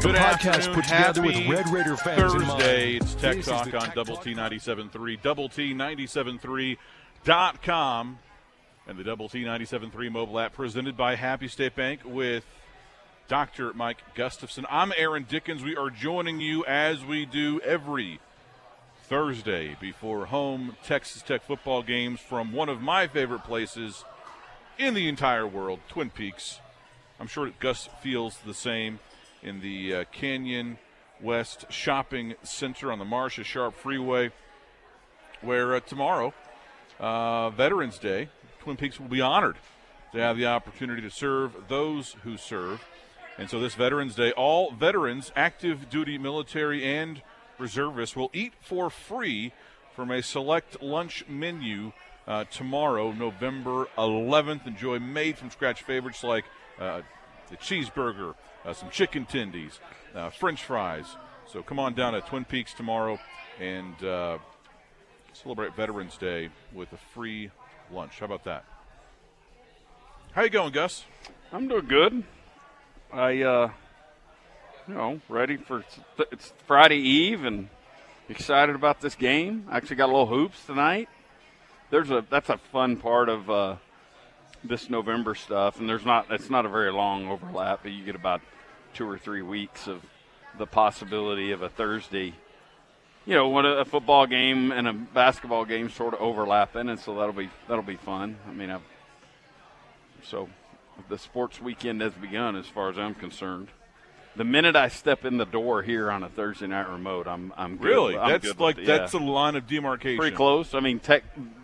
Good podcast put together with Red Raider fans in mind. Thursday, it's Tech Talk on Double T 97.3, Double T 97.3.com, and the Double T 97.3 mobile app presented by Happy State Bank with Dr. Mike Gustafson. I'm Aaron Dickens. We are joining you as we do every Thursday before home Texas Tech football games from one of my favorite places in the entire world, Twin Peaks. I'm sure Gus feels the same. In the Canyon West Shopping Center on the Marcia Sharp Freeway, where tomorrow, Veterans Day, Twin Peaks will be honored to have the opportunity to serve those who serve. And so this Veterans Day, all veterans, active duty military and reservists, will eat for free from a select lunch menu tomorrow, November 11th. Enjoy made-from-scratch favorites like the cheeseburger, some chicken tendies, French fries. So come on down to Twin Peaks tomorrow and celebrate Veterans Day with a free lunch. How about that? How you going, Gus? I'm doing good. Ready for it's Friday Eve and excited about this game. Actually got a little hoops tonight. That's a fun part of this November stuff, and it's not a very long overlap, but you get about 2 or 3 weeks of the possibility of a Thursday, when a football game and a basketball game sort of overlapping, and so that'll be fun. I mean, so the sports weekend has begun as far as I'm concerned. The minute I step in the door here on a Thursday night remote, I'm good. Really? That's a line of demarcation. Pretty close. I mean,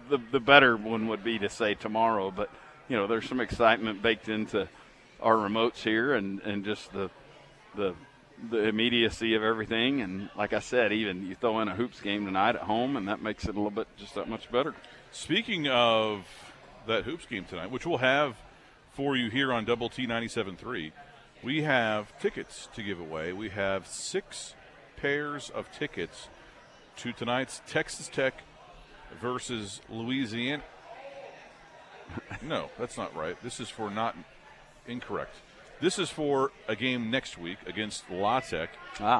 the better one would be to say tomorrow, but there's some excitement baked into our remotes here, and just the immediacy of everything. And like I said, even you throw in a hoops game tonight at home, and that makes it a little bit just that much better. Speaking of that hoops game tonight, which we'll have for you here on Double T 97.3, we have tickets to give away. We have 6 pairs of tickets to tonight's Texas Tech versus Louisiana. No, that's not right. This is for incorrect. This is for a game next week against La Tech.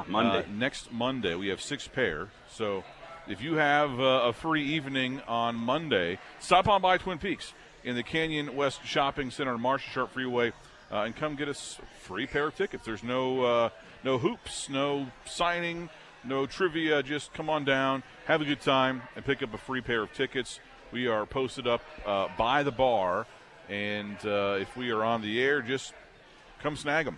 Monday. Next Monday, we have 6 pair. So if you have a free evening on Monday, stop on by Twin Peaks in the Canyon West Shopping Center on Marcia Sharp Freeway and come get us a free pair of tickets. There's no hoops, no signing, no trivia. Just come on down, have a good time, and pick up a free pair of tickets. We are posted up by the bar, and if we are on the air, just come snag them.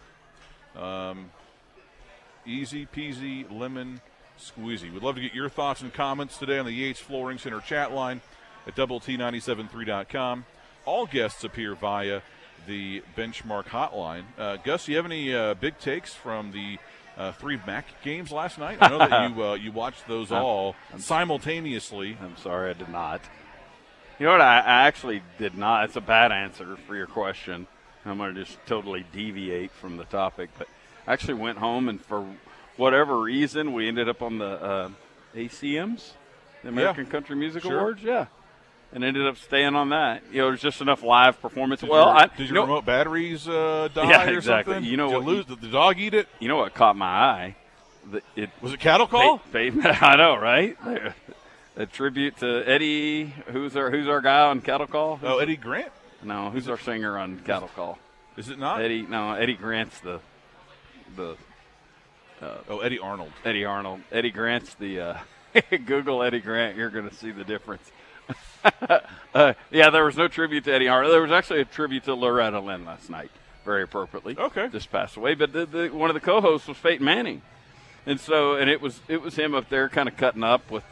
Easy peasy, lemon squeezy. We'd love to get your thoughts and comments today on the Yates Flooring Center chat line at doublet973.com. All guests appear via the Benchmark hotline. Gus, do you have any big takes from the 3 MAC games last night? I know that you watched those all simultaneously. I'm sorry, I did not. You know what? I actually did not. It's a bad answer for your question. I'm going to just totally deviate from the topic. But I actually went home, and for whatever reason, we ended up on the ACMs, the American Country Music Awards. Yeah. And ended up staying on that. There's just enough live performance. Did your remote batteries die or something? Did the dog eat it? You know what caught my eye? Was it cattle call? I know, right? A tribute to Eddie, who's our guy on Cattle Call? Eddie Grant? No, who's our singer on Cattle Call? Is it not? Eddie Grant's the Eddie Arnold. Eddie Arnold. Eddie Grant's the Google Eddie Grant, you're going to see the difference. There was no tribute to Eddie Arnold. There was actually a tribute to Loretta Lynn last night, very appropriately. Okay. Just passed away. But one of the co-hosts was Peyton Manning. And it was him up there kind of cutting up with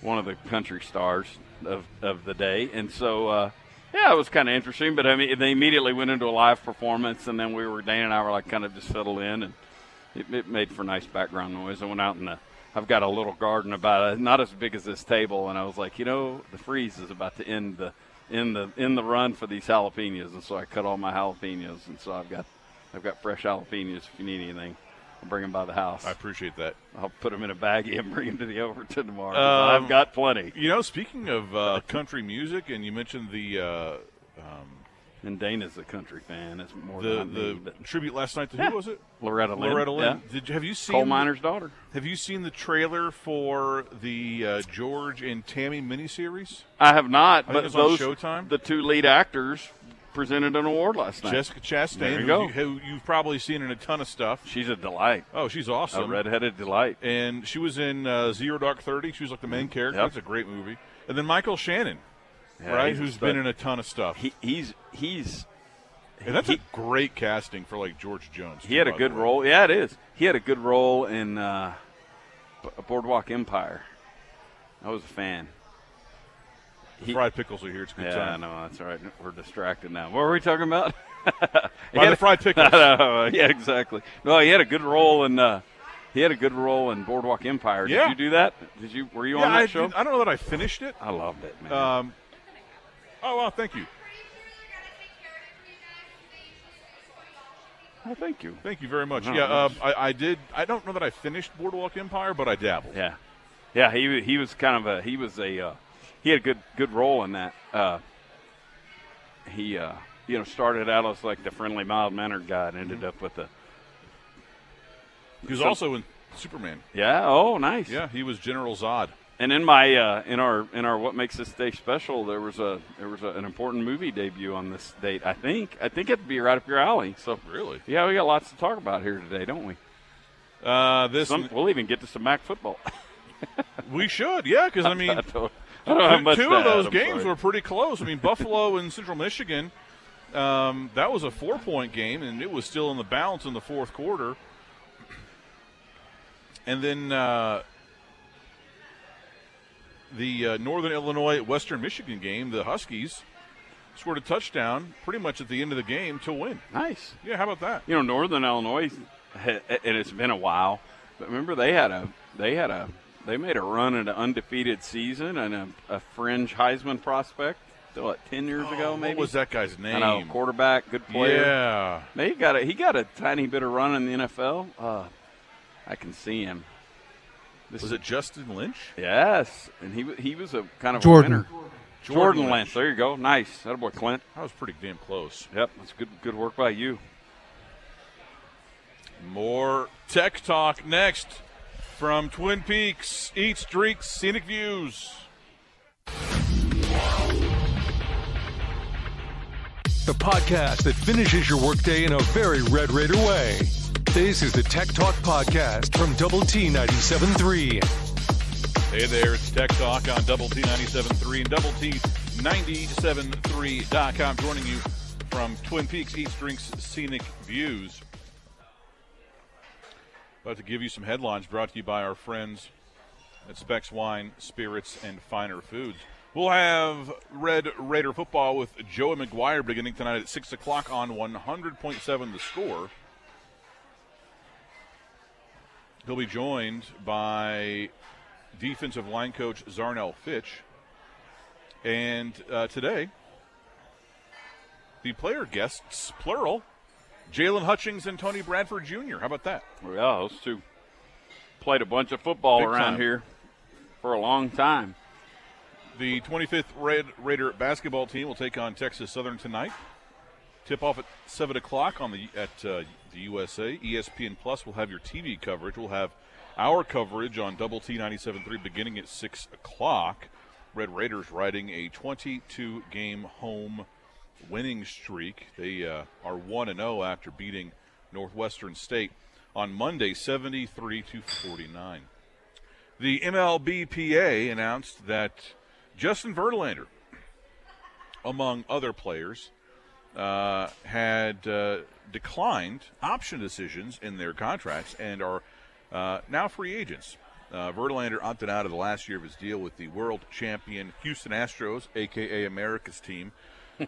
one of the country stars of the day. And so, it was kind of interesting. But, I mean, they immediately went into a live performance, and then Dan and I were like kind of just settled in, and it made for nice background noise. I went out in I've got a little garden not as big as this table, and I was like, the freeze is about to end the run for these jalapenos, and so I cut all my jalapenos, and so I've got fresh jalapenos if you need anything. I'll bring them by the house. I appreciate that. I'll put them in a baggie and bring them to the Overton tomorrow. I've got plenty. Speaking of country music, and you mentioned the And Dana's a country fan. That's more the tribute last night to who was it? Loretta Lynn. Loretta Lynn. Yeah. Have you seen coal miner's daughter? Have you seen the trailer for the George and Tammy miniseries? I have not, but it was on Showtime. The two lead actors presented an award last night. Jessica Chastain, who you've probably seen in a ton of stuff. She's a delight. Oh, she's awesome. A redheaded delight. And she was in Zero Dark 30. She was like the main character. Yep. It's a great movie. And then Michael Shannon, who's been in a ton of stuff. And that's a great casting for like George Jones. He had a good role. Yeah, it is. He had a good role in Boardwalk Empire. I was a fan. Fried pickles are here. It's a good time. Yeah, no, that's all right. We're distracted now. What were we talking about? The fried pickles. Yeah, exactly. No, he had a good role in. He had a good role in Boardwalk Empire. Did you do that? Were you on that show? I don't know that I finished it. I loved it, man. Oh, well, thank you. Oh, thank you. Thank you very much. No, I did. I don't know that I finished Boardwalk Empire, but I dabbled. Yeah. He was kind of he had a good role in that. He started out as like the friendly, mild-mannered guy and ended up with the. He was also in Superman. Yeah. Oh, nice. Yeah, he was General Zod. And in my in our What Makes This Day Special, there was an important movie debut on this date. I think it'd be right up your alley. So really, yeah, we got lots to talk about here today, don't we? We'll even get to some MAC football. We should, yeah, because I mean, I don't have much two to of those add, games were pretty close. I mean, Buffalo and Central Michigan, that was a 4-point game, and it was still in the balance in the fourth quarter. And then the Northern Illinois Western Michigan game, the Huskies scored a touchdown pretty much at the end of the game to win. Nice. Yeah, how about that? You know, Northern Illinois, and it's been a while, but remember they made a run at an undefeated season and a fringe Heisman prospect. 10 years ago, maybe. What was that guy's name? I know, quarterback, good player. Yeah. He got a tiny bit of run in the NFL. I can see him. Was it Justin Lynch? Yes, and he was a kind of Jordan. a winner. Jordan Lynch. There you go. Nice. That boy, Clint. That was pretty damn close. Yep, that's good work by you. More Tech Talk next from Twin Peaks. Eats, drinks, scenic views. The podcast that finishes your workday in a very Red Raider way. This is the Tech Talk Podcast from Double T 97.3. Hey there, it's Tech Talk on Double T 97.3 and Double T 97.3.com. Joining you from Twin Peaks Eats, Drinks, Scenic Views. About to give you some headlines brought to you by our friends at Specs Wine, Spirits, and Finer Foods. We'll have Red Raider football with Joey McGuire beginning tonight at 6 o'clock on 100.7 The Score. He'll be joined by defensive line coach Zarnell Fitch. And today, the player guests, plural, Jalen Hutchings and Tony Bradford Jr. How about that? Well, yeah, those two played a bunch of football Big around time. here for a long time. The 25th Red Raider basketball team will take on Texas Southern tonight. Tip-off at 7 o'clock at the USA. ESPN Plus will have your TV coverage. We'll have our coverage on Double T 97.3 beginning at 6 o'clock. Red Raiders riding a 22-game home winning streak. They are 1-0 after beating Northwestern State on Monday, 73-49. The MLBPA announced that Justin Verlander, among other players, had declined option decisions in their contracts and are now free agents. Verlander opted out of the last year of his deal with the world champion Houston Astros, a.k.a. America's team.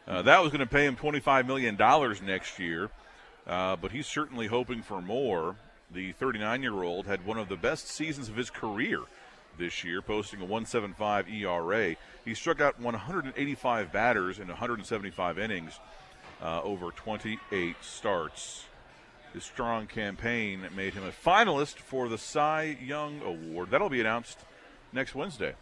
That was going to pay him $25 million next year, but he's certainly hoping for more. The 39-year-old had one of the best seasons of his career this year, posting a 1.75 ERA. He struck out 185 batters in 175 innings over 28 starts. His strong campaign made him a finalist for the Cy Young Award. That'll be announced next Wednesday.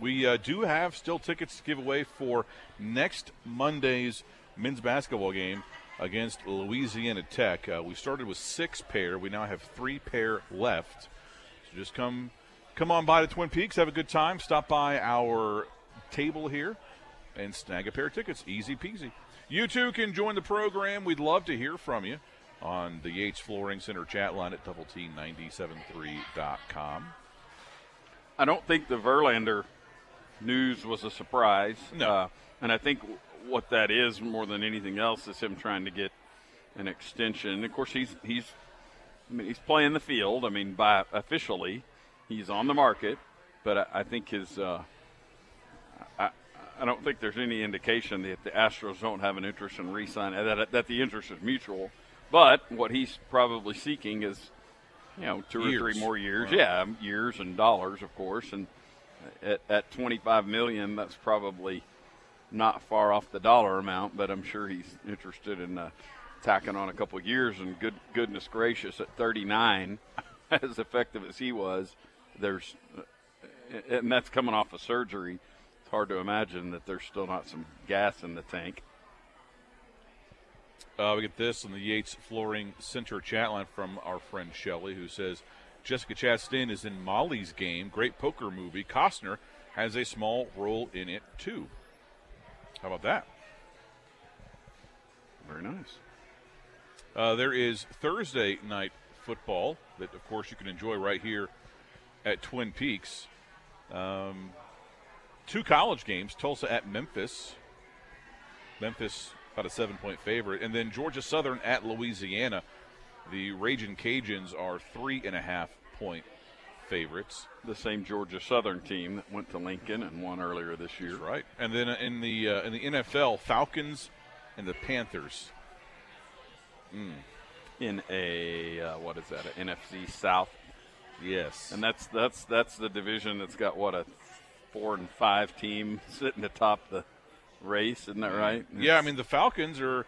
We do have still tickets to give away for next Monday's men's basketball game against Louisiana Tech. We started with 6 pair. We now have 3 pair left. So just come on by to Twin Peaks, have a good time. Stop by our table here and snag a pair of tickets. Easy peasy. You too can join the program. We'd love to hear from you on the Yates Flooring Center chat line at doublet973.com. I don't think the Verlander news was a surprise. No. And I think what that is more than anything else is him trying to get an extension. And of course, he's playing the field. I mean, by officially, he's on the market. But I think I don't think there's any indication that the Astros don't have an interest in re-signing, that the interest is mutual. But what he's probably seeking is, 2 or 3 more years. Right. Yeah, years and dollars, of course. And at $25 million, that's probably not far off the dollar amount, but I'm sure he's interested in tacking on a couple of years. And goodness gracious, at 39, as effective as he was, and that's coming off of surgery. It's hard to imagine that there's still not some gas in the tank. We get this on the Yates Flooring Center chat line from our friend Shelley, who says, Jessica Chastain is in Molly's Game. Great poker movie. Costner has a small role in it, too. How about that? Very nice. There is Thursday night football that, of course, you can enjoy right here at Twin Peaks. 2 college games, Tulsa at Memphis. Memphis about a 7-point favorite. And then Georgia Southern at Louisiana. The Ragin' Cajuns are 3.5-point favorites. The same Georgia Southern team that went to Lincoln and won earlier this year. That's right. And then in the NFL, Falcons and the Panthers. In a what is that? An NFC South. Yes. And that's the division that's got a 4 and 5 team sitting atop the race, isn't that right? Yeah, I mean the Falcons are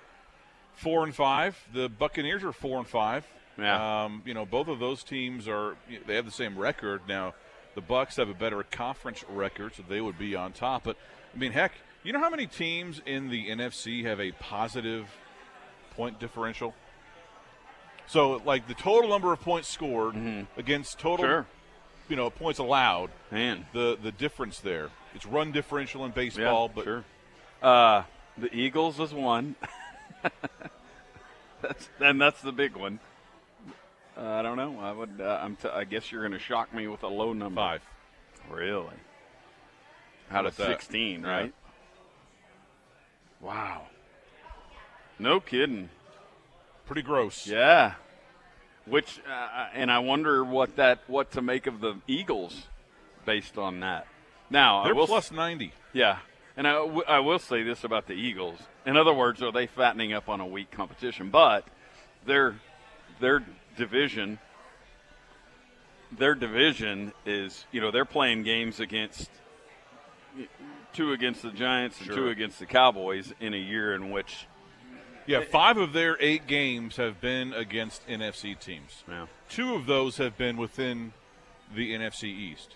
4 and 5. The Buccaneers are 4 and 5. Yeah. Both of those teams they have the same record. Now, the Bucs have a better conference record, so they would be on top. But I mean, heck, you know how many teams in the NFC have a positive point differential? So, like the total number of points scored against total, points allowed. Man, the difference there. It's run differential in baseball, but sure. The Eagles is 1. That's the big one. I don't know. I would. I guess you're going to shock me with a low number. 5. Really? Out of 16, right? Yeah. Wow. No kidding. Pretty gross. Yeah. Which and I wonder what to make of the Eagles based on that. Now they're plus 90. Yeah. And I will say this about the Eagles. In other words, are they fattening up on a weak competition? But their division is, they're playing games against 2 against the Giants and 2 against the Cowboys in a year in which 5 of their 8 games have been against NFC teams. Yeah. 2 of those have been within the NFC East.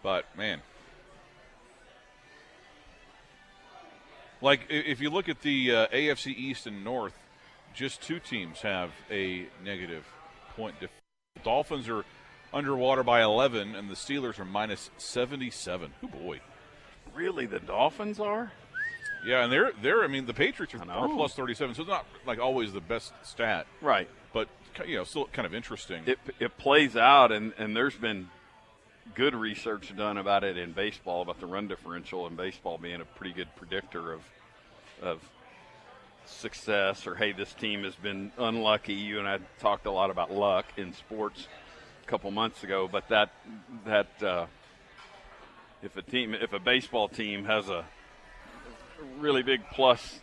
But, man. Like, if you look at the AFC East and North, just 2 teams have a negative point difference. The Dolphins are underwater by 11, and the Steelers are minus 77. Oh, boy. Really, the Dolphins are? Yeah, and they're. I mean, the Patriots are plus 37, so it's not like always the best stat, right? But still kind of interesting. It plays out, and there's been good research done about it in baseball, about the run differential in baseball being a pretty good predictor of success. Or hey, this team has been unlucky. You and I talked a lot about luck in sports a couple months ago, but that if a baseball team has a really big plus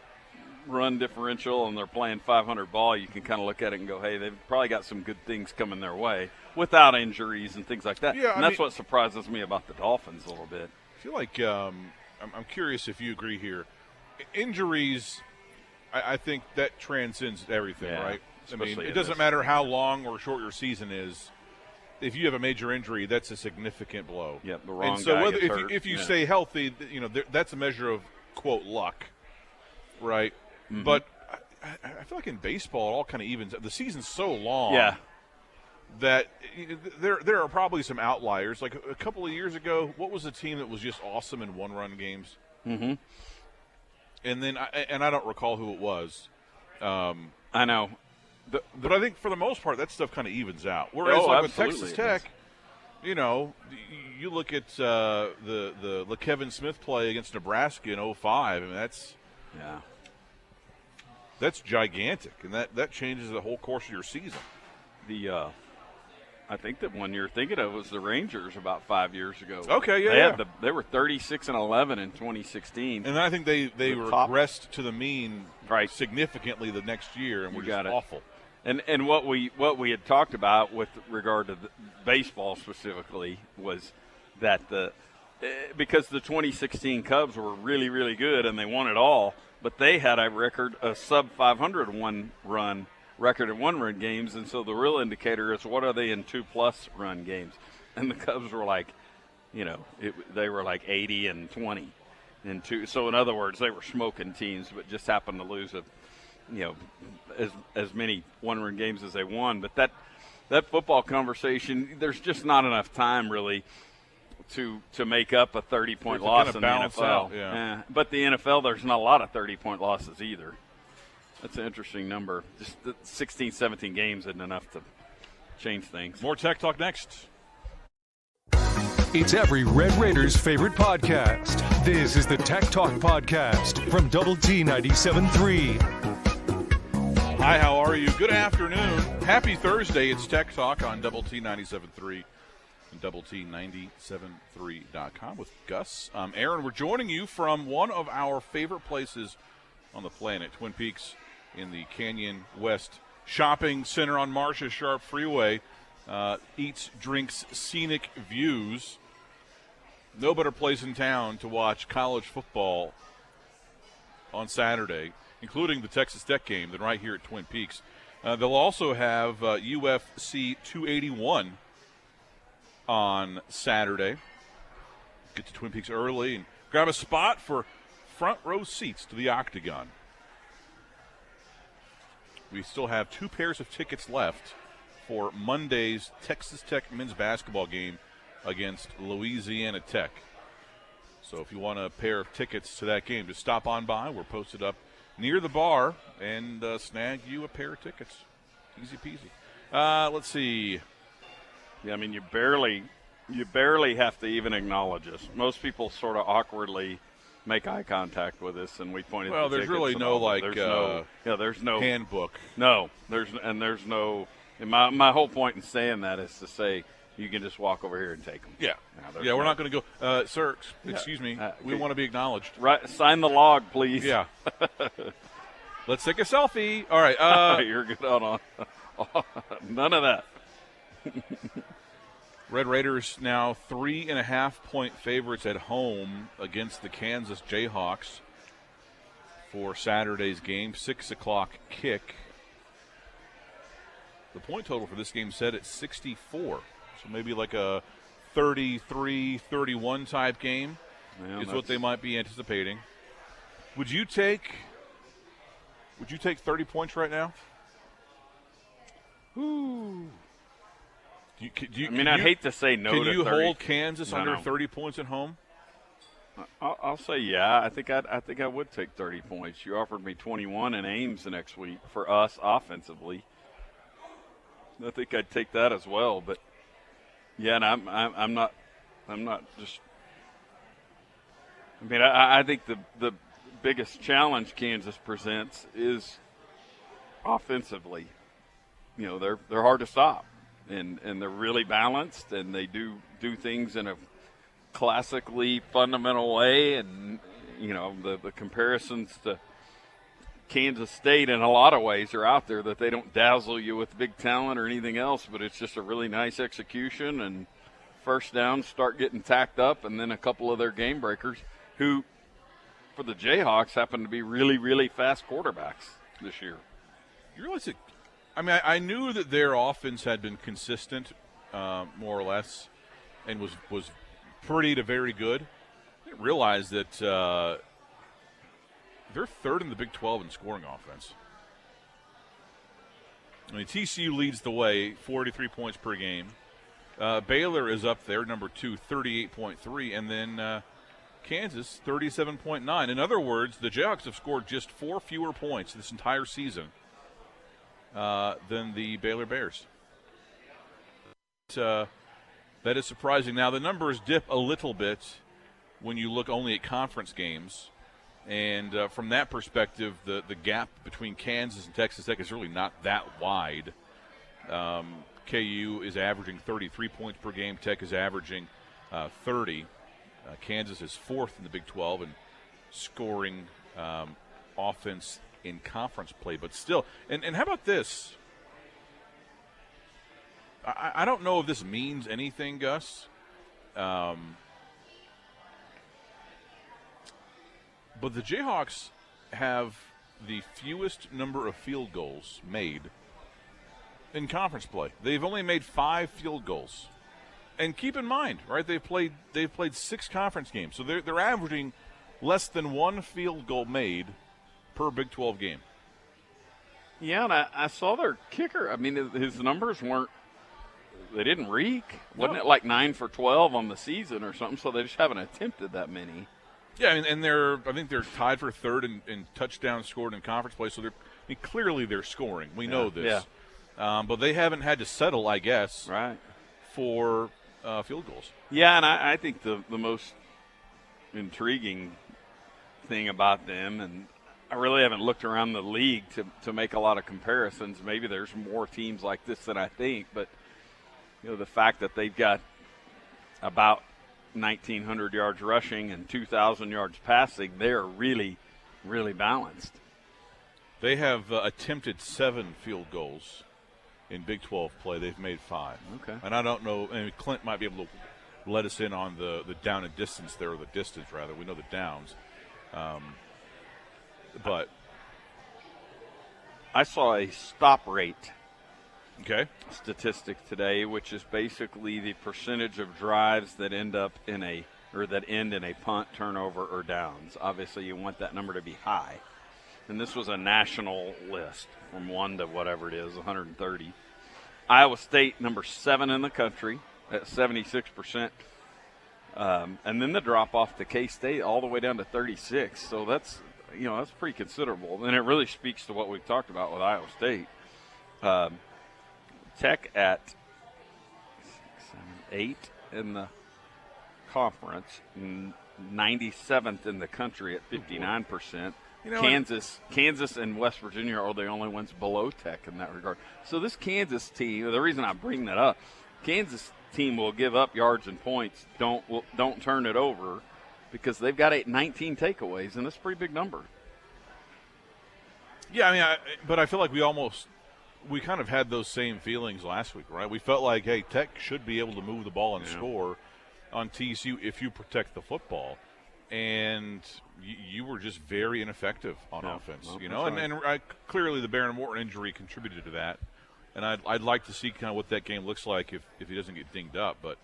run differential and they're playing 500 ball, you can kind of look at it and go, hey, they've probably got some good things coming their way without injuries and things like that. Yeah, and that's what surprises me about the Dolphins a little bit. I feel like I'm curious if you agree here. Injuries, I think that transcends everything, right? I mean, it doesn't matter how long or short your season is. if you have a major injury, that's a significant blow. Yeah, the wrong and so guy whether gets hurt. if you stay healthy, that's a measure of quote luck, right? Mm-hmm. But I feel like in baseball, it all kind of evens. The season's so long. Yeah. That there are probably some outliers. Like a couple of years ago, what was a team that was just awesome in one-run games? Mm-hmm. And then I don't recall who it was. I know. But I think for the most part, that stuff kind of evens out. Whereas with Texas Tech, you look at the Kevin Smith play against Nebraska in 2005. I mean, that's gigantic, and that changes the whole course of your season. I think that one you're thinking of was the Rangers about 5 years ago. Okay, yeah. They were 36-11 in 2016, and I think they regressed to the mean significantly the next year, and were just awful. And what we had talked about with regard to baseball specifically was that because the 2016 Cubs were really, really good and they won it all, but they had a sub 500 one-run record in one-run games, and so the real indicator is what are they in 2+ run games, and the Cubs were like, they were like 80-20 in two. So in other words, they were smoking teams, but just happened to lose as many one-run games as they won. But that football conversation, there's just not enough time really to make up a 30-point loss in the NFL. Out, yeah. But the NFL, there's not a lot of 30-point losses either. That's an interesting number. Just 16, 17 games isn't enough to change things. More Tech Talk next. It's every Red Raiders' favorite podcast. This is the Tech Talk Podcast from Double T 97.3. Hi, how are you? Good afternoon. Happy Thursday. It's Tech Talk on Double T 97.3 and Double T 97.3.com with Gus. Aaron, we're joining you from one of our favorite places on the planet, Twin Peaks, in the Canyon West Shopping Center on Marcia Sharp Freeway. Eats, drinks, scenic views. No better place in town to watch college football on Saturday, including the Texas Tech game, than right here at Twin Peaks. They'll also have UFC 281 on Saturday. Get to Twin Peaks early and grab a spot for front row seats to the Octagon. We still have 2 pairs of tickets left for Monday's Texas Tech men's basketball game against Louisiana Tech. So if you want a pair of tickets to that game, just stop on by. We're posted up near the bar and snag you a pair of tickets. Easy peasy. Let's see. Yeah, I mean, you barely have to even acknowledge us. Most people sort of awkwardly make eye contact with us, and we point at the there's tickets really no there's no handbook. No, there's no. And my whole point in saying that is to say you can just walk over here and take them. Yeah, we're not going to go, sir. Excuse me, we want to be acknowledged. Right, sign the log, please. Yeah. Let's take a selfie. All right. You're good on. None of that. Red Raiders now 3.5-point favorites at home against the Kansas Jayhawks for Saturday's game, 6 o'clock kick. The point total for this game set at 64, so maybe like a 33-31 type game is what they might be anticipating. Would you take 30 points right now? Ooh. I'd hate to say no to 30. Can you hold Kansas under 30 points at home? I'll say yeah. I think I would take 30 points. You offered me 21 in Ames the next week for us offensively. I think I'd take that as well. But yeah, and I'm not just. I mean, I think the biggest challenge Kansas presents is offensively. They're hard to stop. And they're really balanced, and they do things in a classically fundamental way. And, the comparisons to Kansas State in a lot of ways are out there, that they don't dazzle you with big talent or anything else, but it's just a really nice execution, and first downs start getting tacked up, and then a couple of their game breakers who, for the Jayhawks, happen to be really, really fast quarterbacks this year. You realize I knew that their offense had been consistent more or less, and was pretty to very good. I didn't realize that they're third in the Big 12 in scoring offense. I mean, TCU leads the way, 43 points per game. Baylor is up there, number 2, 38.3, and then Kansas, 37.9. In other words, the Jayhawks have scored just 4 fewer points this entire season than the Baylor Bears. That is surprising. Now, the numbers dip a little bit when you look only at conference games. And from that perspective, the gap between Kansas and Texas Tech is really not that wide. KU is averaging 33 points per game. Tech is averaging 30. Kansas is fourth in the Big 12 in scoring offense in conference play. But still, and how about this? I don't know if this means anything, Gus. But the Jayhawks have the fewest number of field goals made in conference play. They've only made 5 field goals. And keep in mind, right, they've played 6 conference games. So they're averaging less than 1 field goal made per Big 12 game. Yeah, and I saw their kicker. I mean, his numbers they didn't reek. Wasn't it like 9 for 12 on the season or something? So they just haven't attempted that many. Yeah, and I think they're tied for third in touchdowns scored in conference play. So clearly they're scoring. We know this. Yeah. But they haven't had to settle, I guess, right, for field goals. Yeah, and I think the most intriguing thing about them, and I really haven't looked around the league to make a lot of comparisons. Maybe there's more teams like this than I think, but the fact that they've got about 1,900 yards rushing and 2,000 yards passing, they're really, really balanced. They have attempted 7 field goals in Big 12 play. They've made 5. Okay. And I don't know, Clint might be able to let us in on the down and distance there, or the distance, rather. We know the downs. But I saw a stop rate statistic today, which is basically the percentage of drives that end in a punt, turnover, or downs. Obviously, you want that number to be high. And this was a national list from 1 to whatever it is, 130. Iowa State, number 7 in the country at 76%. And then the drop off to K-State all the way down to 36. So that's pretty considerable. And it really speaks to what we've talked about with Iowa State. Tech at 8 in the conference, 97th in the country at 59%. Kansas and West Virginia are the only ones below Tech in that regard. So this Kansas team, the reason I bring that up, Kansas team will give up yards and points, don't turn it over, because they've got 19 takeaways, and that's a pretty big number. Yeah, but I feel like we kind of had those same feelings last week, right? We felt like, hey, Tech should be able to move the ball and score on TCU if you protect the football. And you were just very ineffective on offense, And clearly the Baron Morton injury contributed to that. And I'd like to see kind of what that game looks like if he doesn't get dinged up. But,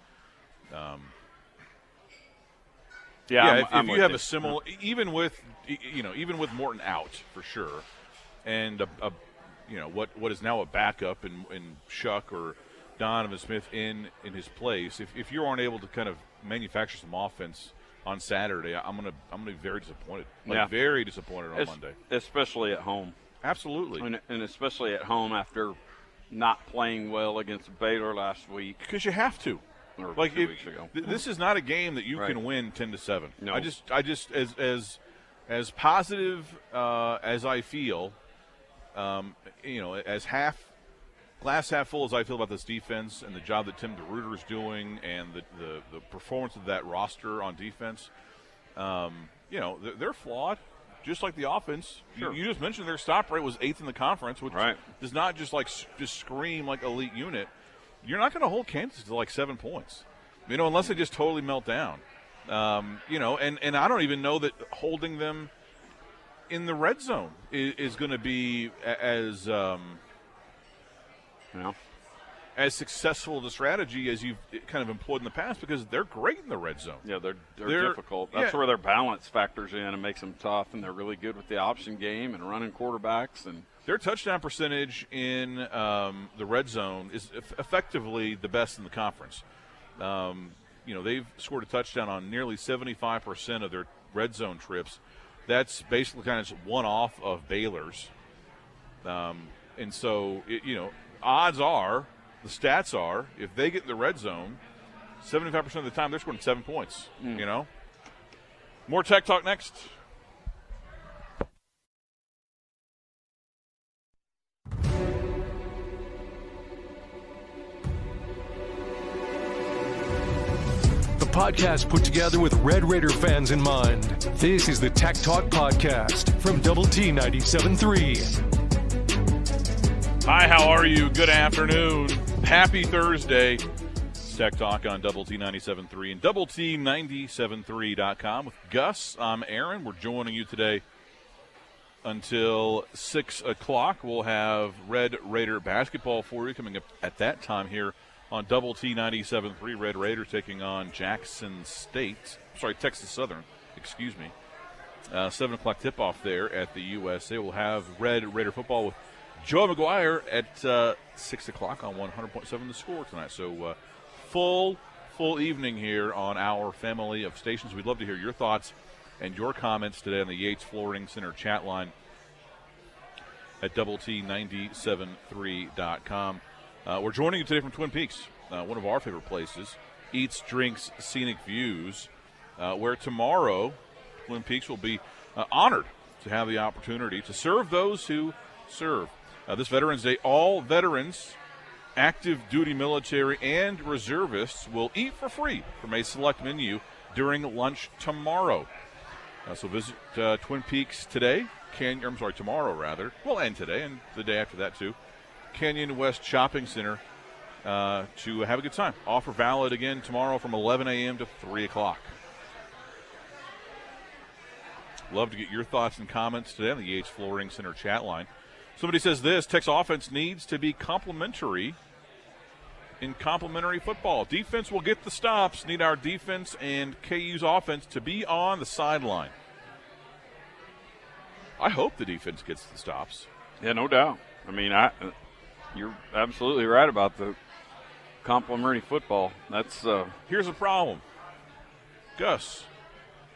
if you have a similar – even with Morton out for sure, and what is now a backup in Shuck or Donovan Smith in his place, if you aren't able to kind of manufacture some offense on Saturday, I'm gonna be very disappointed. Very disappointed on Monday, especially at home. Absolutely, and especially at home after not playing well against Baylor last week. Because you have to. Or 2 weeks ago. This is not a game that you can win 10-7. No. I just as positive as I feel, as glass half full as I feel about this defense and the job that Tim DeRuyter is doing and the performance of that roster on defense, they're flawed, just like the offense. Sure. You just mentioned their stop rate was 8th in the conference, which does not just scream like elite unit. You're not going to hold Kansas to like 7 points, unless they just totally melt down. And I don't even know that holding them in the red zone is going to be as as successful of a strategy as you've kind of employed in the past because they're great in the red zone. Yeah, they're difficult. That's where their balance factors in and makes them tough, and they're really good with the option game and running quarterbacks. And their touchdown percentage in the red zone is effectively the best in the conference. They've scored a touchdown on nearly 75% of their red zone trips. That's basically kind of just one off of Baylor's. And so, odds are, the stats are, if they get in the red zone, 75% of the time they're scoring 7 points, More Tech Talk next. The podcast put together with Red Raider fans in mind. This is the Tech Talk Podcast from Double T 97.3. Hi, how are you? Good afternoon. Happy Thursday. It's Tech Talk on Double T 97.3 and Double T 97.3.com with Gus. I'm Aaron. We're joining you today until 6 o'clock. We'll have Red Raider basketball for you coming up at that time here on Double T 97.3. Red Raiders taking on Texas Southern, 7 o'clock tip-off there at the USA. We'll have Red Raider football with Joe McGuire at 6 o'clock on 100.7 The Score tonight. So full evening here on our family of stations. We'd love to hear your thoughts and your comments today on the Yates Flooring Center chat line at doublet973.com. We're joining you today from Twin Peaks, one of our favorite places, Eats, Drinks, Scenic Views, where tomorrow Twin Peaks will be honored to have the opportunity to serve those who serve. This Veterans Day, all veterans, active duty military, and reservists will eat for free from a select menu during lunch tomorrow. So visit Twin Peaks today, tomorrow, and today, and the day after that too, Canyon West Shopping Center to have a good time. Offer valid again tomorrow from 11 a.m. to 3 o'clock. Love to get your thoughts and comments today on the Yates Flooring Center chat line. Somebody says this: Tech's offense needs to be complementary in complementary football. Defense will get the stops. Need our defense and KU's offense to be on the sideline. I hope the defense gets the stops. Yeah, no doubt. I mean, you're absolutely right about the complementary football. That's here's a problem. Gus,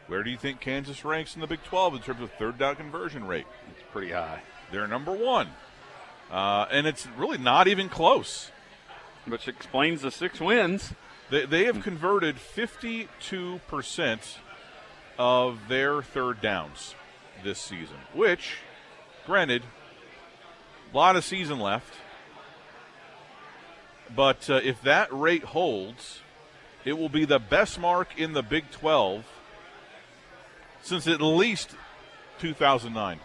where do you think Kansas ranks in the Big 12 in terms of third down conversion rate? It's pretty high. They're number one. And it's really not even close. Which explains the 6 wins. They have converted 52% of their third downs this season, which, granted, a lot of season left. But if that rate holds, it will be the best mark in the Big 12 since at least 2009.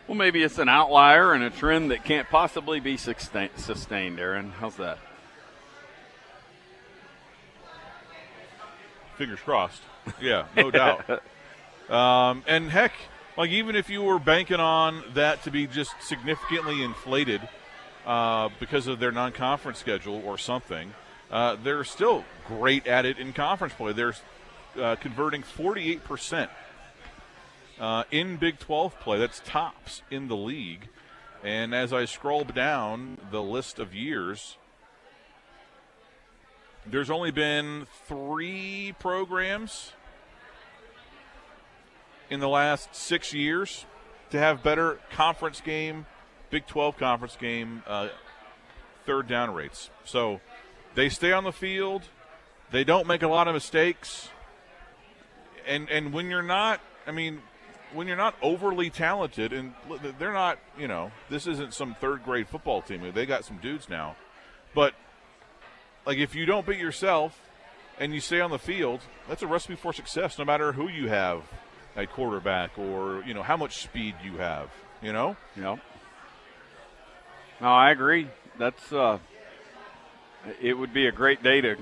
Well, maybe it's an outlier and a trend that can't possibly be sustained, Aaron. How's that? Fingers crossed. Yeah, no doubt. And heck, like even if you were banking on that to be just significantly inflated because of their non-conference schedule or something, they're still great at it in conference play. They're converting 48%. In Big 12 play. That's tops in the league. And as I scroll down the list of years, there's only been 3 programs in the last 6 years to have better conference game, Big 12 conference game, third down rates. So they stay on the field. They don't make a lot of mistakes. And when you're not, when you're not overly talented, and they're not, this isn't some third-grade football team. They got some dudes now. But, like, if you don't beat yourself and you stay on the field, that's a recipe for success no matter who you have at quarterback or, how much speed you have, Yep. No, I agree. That's it would be a great day to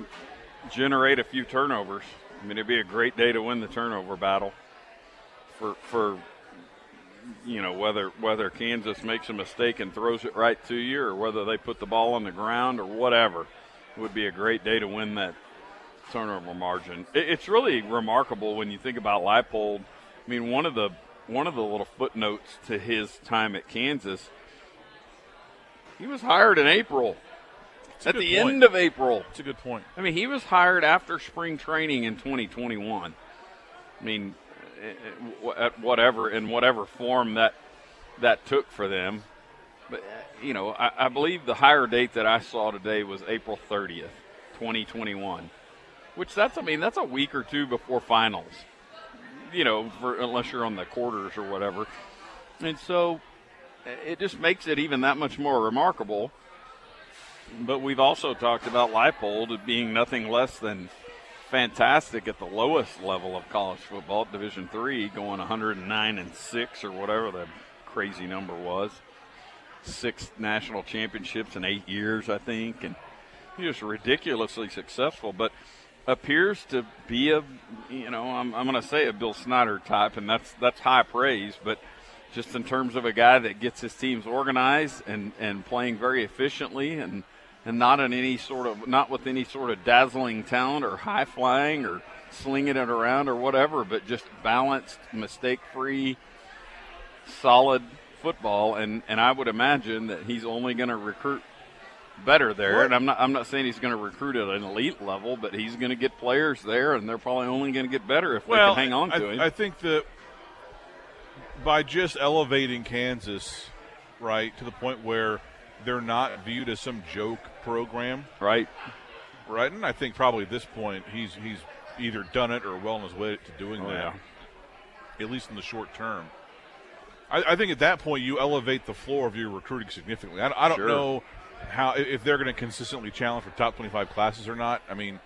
generate a few turnovers. It'd be a great day to win the turnover battle. For whether Kansas makes a mistake and throws it right to you, or whether they put the ball on the ground, or whatever, it would be a great day to win that turnover margin. It's really remarkable when you think about Leipold. I mean, one of the little footnotes to his time at Kansas, he was hired in April. At the end of April. That's a good point. I mean, he was hired after spring training in 2021. I mean, in whatever form that took for them. But, I believe the hire date that I saw today was April 30th, 2021, which that's a week or two before finals, unless you're on the quarters or whatever. And so it just makes it even that much more remarkable. But we've also talked about Leipold being nothing less than fantastic at the lowest level of college football, Division III, going 109-6 or whatever the crazy number was. 6 national championships in 8 years, I think, and he was ridiculously successful. But appears to be I'm going to say a Bill Snyder type, and that's high praise. But just in terms of a guy that gets his teams organized and playing very efficiently and not with any sort of dazzling talent or high flying or slinging it around or whatever, but just balanced, mistake-free, solid football. And I would imagine that he's only going to recruit better there. And I'm not saying he's going to recruit at an elite level, but he's going to get players there, and they're probably only going to get better if they can hang on to him. I think that by just elevating Kansas, right, to the point where they're not viewed as some joke program. Right. And I think probably at this point he's either done it or well on his way to doing that, at least in the short term. I think at that point you elevate the floor of your recruiting significantly. I don't know if they're going to consistently challenge for top 25 classes or not. I mean,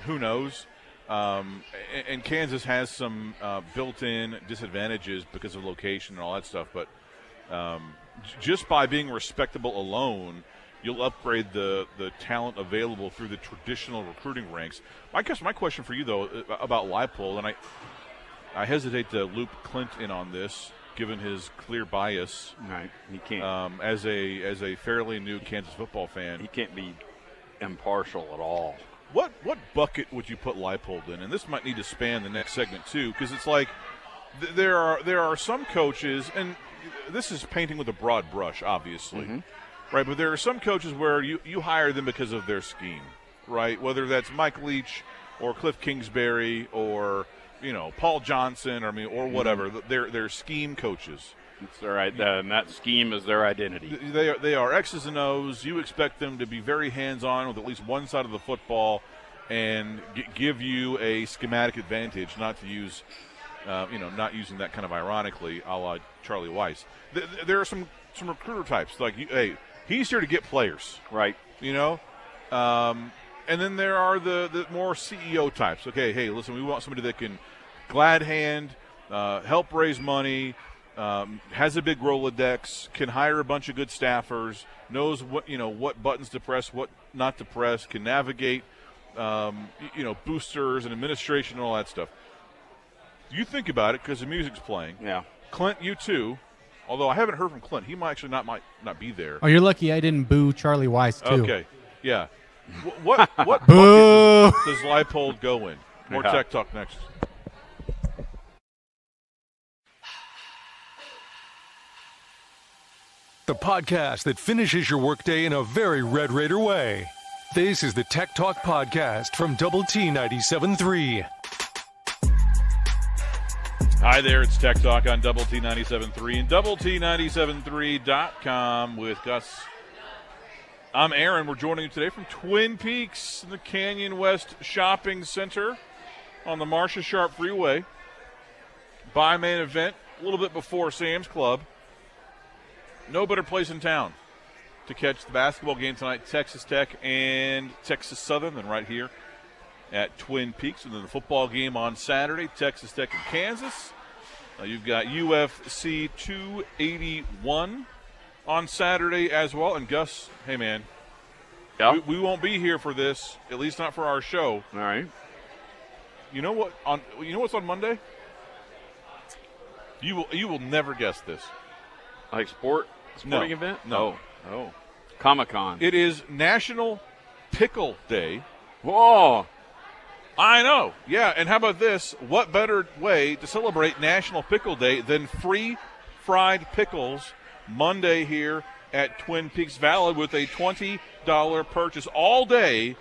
who knows? And Kansas has some built-in disadvantages because of location and all that stuff, but just by being respectable alone, you'll upgrade the talent available through the traditional recruiting ranks. My question for you, though, about Leipold, and I hesitate to loop Clint in on this, given his clear bias. Right, he can't. As a fairly new Kansas football fan, he can't be impartial at all. What bucket would you put Leipold in? And this might need to span the next segment too, because it's like there are some coaches, and this is painting with a broad brush, obviously, right? But there are some coaches where you hire them because of their scheme, right? Whether that's Mike Leach or Cliff Kingsbury or Paul Johnson, or whatever. They're scheme coaches. That's right, and that scheme is their identity. They are X's and O's. You expect them to be very hands-on with at least one side of the football and give you a schematic advantage, not to use, not using that kind of ironically, a la Charlie Weiss. There are some recruiter types, like, hey, he's here to get players. Right. And then there are the more CEO types. Okay, hey, listen, we want somebody that can glad hand, help raise money, has a big Rolodex, can hire a bunch of good staffers, knows what buttons to press, what not to press, can navigate, boosters and administration and all that stuff. You think about it because the music's playing. Yeah. Clint, you too. Although I haven't heard from Clint, he might not be there. Oh, you're lucky I didn't boo Charlie Weiss too. Okay, yeah. What bucket does Leipold go in? More Tech Talk next. The podcast that finishes your workday in a very Red Raider way. This is the Tech Talk Podcast from Double T 97.3. Hi there, it's Tech Talk on Double T 97.3 and DoubleT973.com with Gus. I'm Aaron. We're joining you today from Twin Peaks in the Canyon West Shopping Center on the Marcia Sharp Freeway. By main event, a little bit before Sam's Club. No better place in town to catch the basketball game tonight, Texas Tech and Texas Southern, than right here at Twin Peaks. And then the football game on Saturday, Texas Tech and Kansas. You've got UFC 281 on Saturday as well. And Gus, hey man, we won't be here for this, at least not for our show. All right. You know what's on Monday? You will never guess this. Like sporting event? No. Oh. Comic-Con. It is National Pickle Day. Whoa. I know. Yeah, and how about this? What better way to celebrate National Pickle Day than free fried pickles Monday here at Twin Peaks, valid with a $20 purchase all day,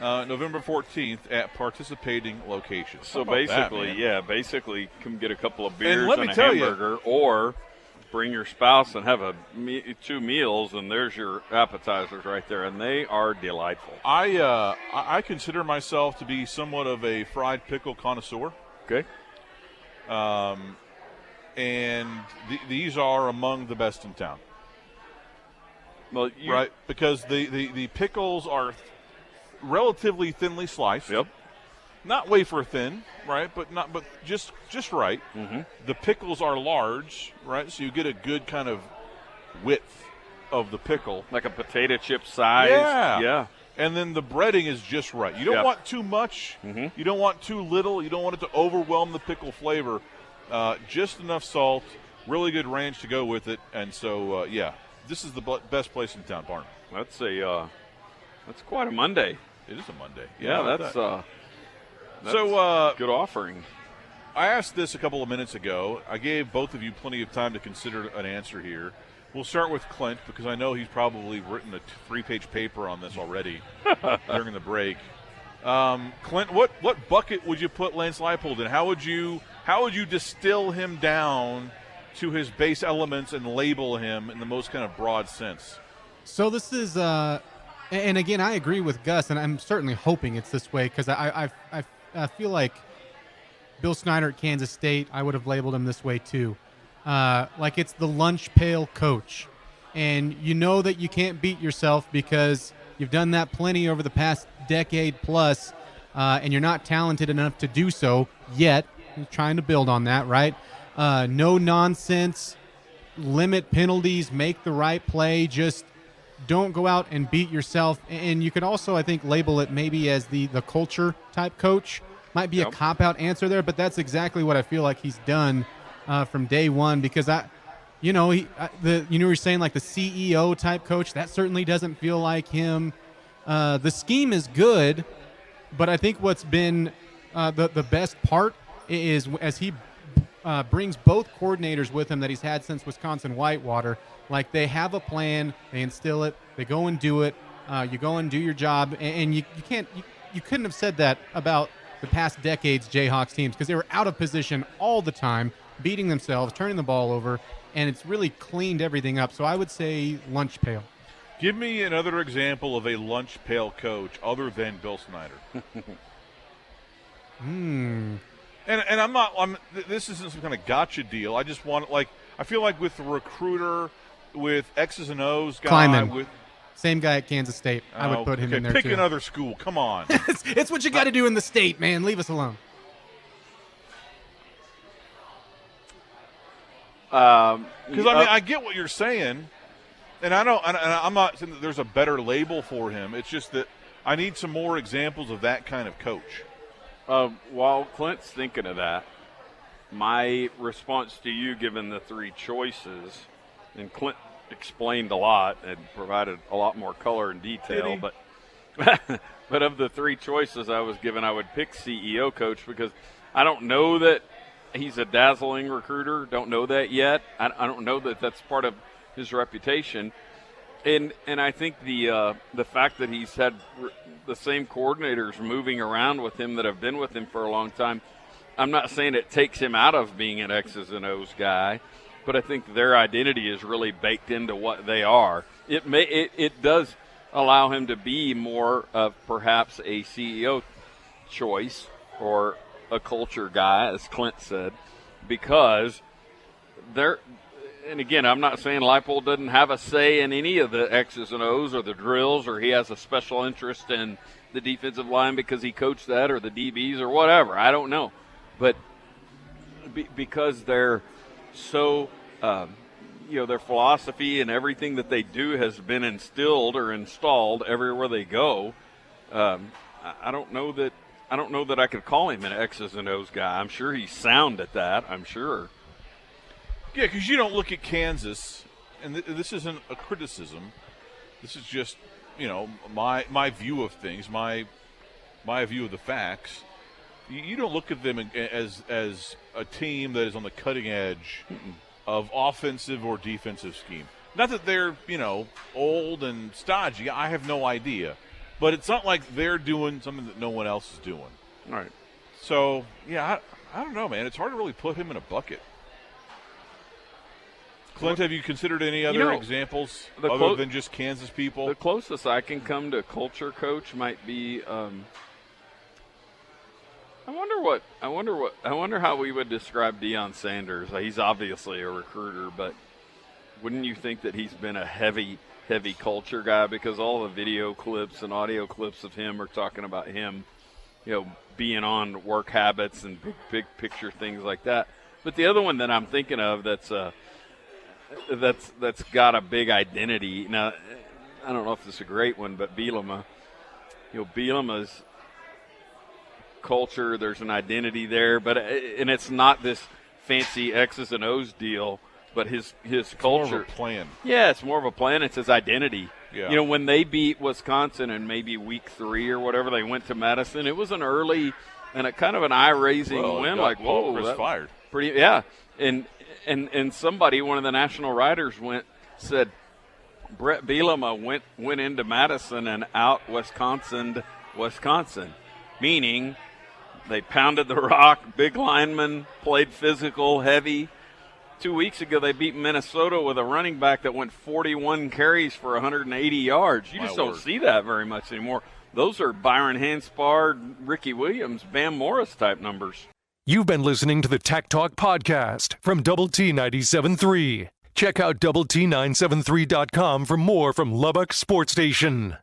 November 14th at participating locations. So basically come get a couple of beers and a hamburger, or bring your spouse and have 2 meals, and there's your appetizers right there, and they are delightful. I consider myself to be somewhat of a fried pickle connoisseur. Okay. And these are among the best in town. Well, right, because the pickles are relatively thinly sliced. Yep. Not wafer thin, right? But just right. Mm-hmm. The pickles are large, right? So you get a good kind of width of the pickle, like a potato chip size. Yeah. And then the breading is just right. You don't want too much. Mm-hmm. You don't want too little. You don't want it to overwhelm the pickle flavor. Just enough salt, really good ranch to go with it, and so this is the best place in town, Barn. That's quite a Monday. It is a Monday. Yeah, that's good offering. I asked this a couple of minutes ago. I gave both of you plenty of time to consider an answer here. We'll start with Clint because I know he's probably written a 3-page paper on this already during the break. Clint, what bucket would you put Lance Leipold in? How would you distill him down to his base elements and label him in the most kind of broad sense? So this is, and again, I agree with Gus, and I'm certainly hoping it's this way because I feel like Bill Snyder at Kansas State, I would have labeled him this way too. Like it's the lunch pail coach. And you know that you can't beat yourself because you've done that plenty over the past decade plus, and you're not talented enough to do so yet. You're trying to build on that, right? No nonsense, limit penalties, make the right play, just don't go out and beat yourself. And you could also, I think, label it maybe as the culture type coach. Might be a cop-out answer there, but that's exactly what I feel like he's done from day one because you're saying like the CEO type coach, that certainly doesn't feel like him. The scheme is good, but I think what's been the best part is as he brings both coordinators with him that he's had since Wisconsin Whitewater. Like they have a plan, they instill it, they go and do it. You go and do your job, and you couldn't have said that about the past decade's Jayhawks teams because they were out of position all the time, beating themselves, turning the ball over, and it's really cleaned everything up. So I would say lunch pail. Give me another example of a lunch pail coach other than Bill Snyder. And this isn't some kind of gotcha deal. I just want, I feel like with the recruiter, with X's and O's guy. Kleiman. Same guy at Kansas State. I would put him in there, pick too. Pick another school. Come on. It's what you got to do in the state, man. Leave us alone. Because, I get what you're saying, and I'm not saying that there's a better label for him. It's just that I need some more examples of that kind of coach. While Clint's thinking of that, my response to you, given the 3 choices, and Clint explained a lot and provided a lot more color and detail, but of the 3 choices I was given, I would pick CEO coach because I don't know that he's a dazzling recruiter. Don't know that yet. I don't know that that's part of his reputation. And I think the fact that he's had the same coordinators moving around with him that have been with him for a long time, I'm not saying it takes him out of being an X's and O's guy, but I think their identity is really baked into what they are. It does allow him to be more of perhaps a CEO choice or a culture guy, as Clint said, because they're. And again, I'm not saying Leipold doesn't have a say in any of the X's and O's or the drills, or he has a special interest in the defensive line because he coached that, or the DBs or whatever. I don't know. But because they're so, their philosophy and everything that they do has been instilled or installed everywhere they go, I don't know that I could call him an X's and O's guy. I'm sure he's sound at that, I'm sure. Yeah, because you don't look at Kansas, and this isn't a criticism. This is just, my view of things, my view of the facts. You don't look at them as a team that is on the cutting edge of offensive or defensive scheme. Not that they're, old and stodgy. I have no idea. But it's not like they're doing something that no one else is doing. All right. So, yeah, I don't know, man. It's hard to really put him in a bucket. Clint, have you considered any other examples other than just Kansas people? The closest I can come to culture coach might be I wonder how we would describe Deion Sanders. He's obviously a recruiter, but wouldn't you think that he's been a heavy culture guy, because all the video clips and audio clips of him are talking about him, being on work habits and big picture things like that. But the other one that I'm thinking of that's got a big identity. Now, I don't know if this is a great one, but Bielema. Bielema's culture, there's an identity there, and it's not this fancy X's and O's deal, but his culture. More of a plan. Yeah, it's more of a plan. It's his identity. Yeah. When they beat Wisconsin in maybe week 3 or whatever, they went to Madison. It was an early and a kind of an eye-raising win. Like, whoa, Chris fired. Pretty, yeah. And somebody, one of the national writers, said Brett Bielema went into Madison and out Wisconsin, meaning they pounded the rock, big linemen, played physical, heavy. 2 weeks ago, they beat Minnesota with a running back that went 41 carries for 180 yards. You just don't see that very much anymore. Those are Byron Hanspard, Ricky Williams, Bam Morris type numbers. You've been listening to the Tech Talk Podcast from Double T 97.3. Check out Double T973.com for more from Lubbock Sports Station.